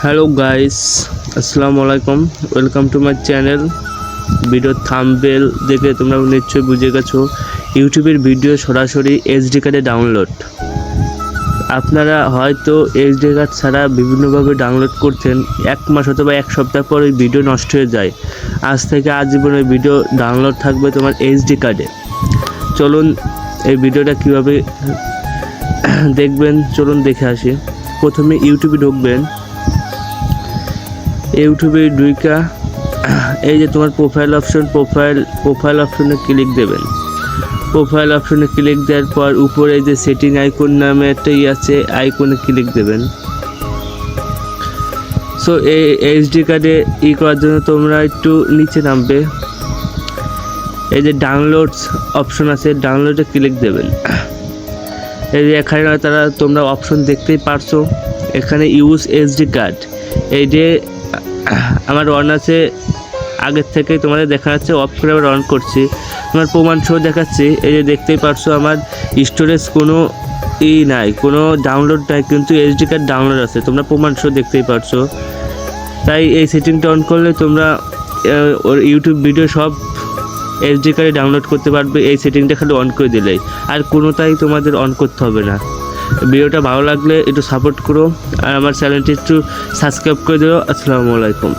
Hello guys, আসসালামু আলাইকুম। Welcome to my channel. Video thumbnail দেখে তোমরা নিশ্চয়ই বুঝে গেছো ইউটিউবের ভিডিও সরাসরি এইচডি কার্ডে ডাউনলোড। আপনারা হয়তো এইচডি কার্ড ছাড়া বিভিন্নভাবে ডাউনলোড করছেন, এক মাস অথবা এক সপ্তাহ পর ওই ভিডিও নষ্ট হয়ে যায়। আজ থেকে আজীবন ওই ভিডিও ডাউনলোড থাকবে তোমার এইচডি কার্ডে। চলুন এই ভিডিওটা কীভাবে দেখবেন চলুন দেখে আসি। প্রথমে ইউটিউবে ঢুকবেন। ইউটিউবে ঢুকা এই যে তোমার প্রোফাইল অপশনে ক্লিক দেবেন। প্রোফাইল অপশনে ক্লিক দেওয়ার পর উপরে যে সেটিং আইকন নামে একটা আছে, আইকনে ক্লিক দেবেন। সো এই এইচডি কার্ডে করার জন্য তোমরা একটু নিচে নামবে। এই যে ডাউনলোডস অপশন আছে, ডাউনলোডে ক্লিক দেবেন। এই যে এখানে তোমরা অপশন দেখতেই পারছো, এখানে ইউজ এইচডি কার্ড। এই যে আমার অন আছে, আগের থেকে তোমাদের দেখা যাচ্ছে, অফ করে আবার অন করছি। তোমার প্রমাণ সহ দেখাচ্ছি। এই যে দেখতেই পারছো আমার স্টোরেজ কোনো নাই, কোনো ডাউনলোড নাই, কিন্তু এইচডি কার্ড ডাউনলোড আছে। তোমরা প্রমাণ সহ দেখতেই পারছো। তাই এই সেটিংটা অন করলে তোমরা ওর ইউটিউব ভিডিও সব এইচডি কার্ডে ডাউনলোড করতে পারবে। এই সেটিংটা খালি অন করে দিলেই, আর কোনোটাই তোমাদের অন করতে হবে না। ভিডিওটা ভালো লাগলে একটু সাপোর্ট করো, আর আমার চ্যানেলটি একটু সাবস্ক্রাইব করে দিও। আসসালামু আলাইকুম।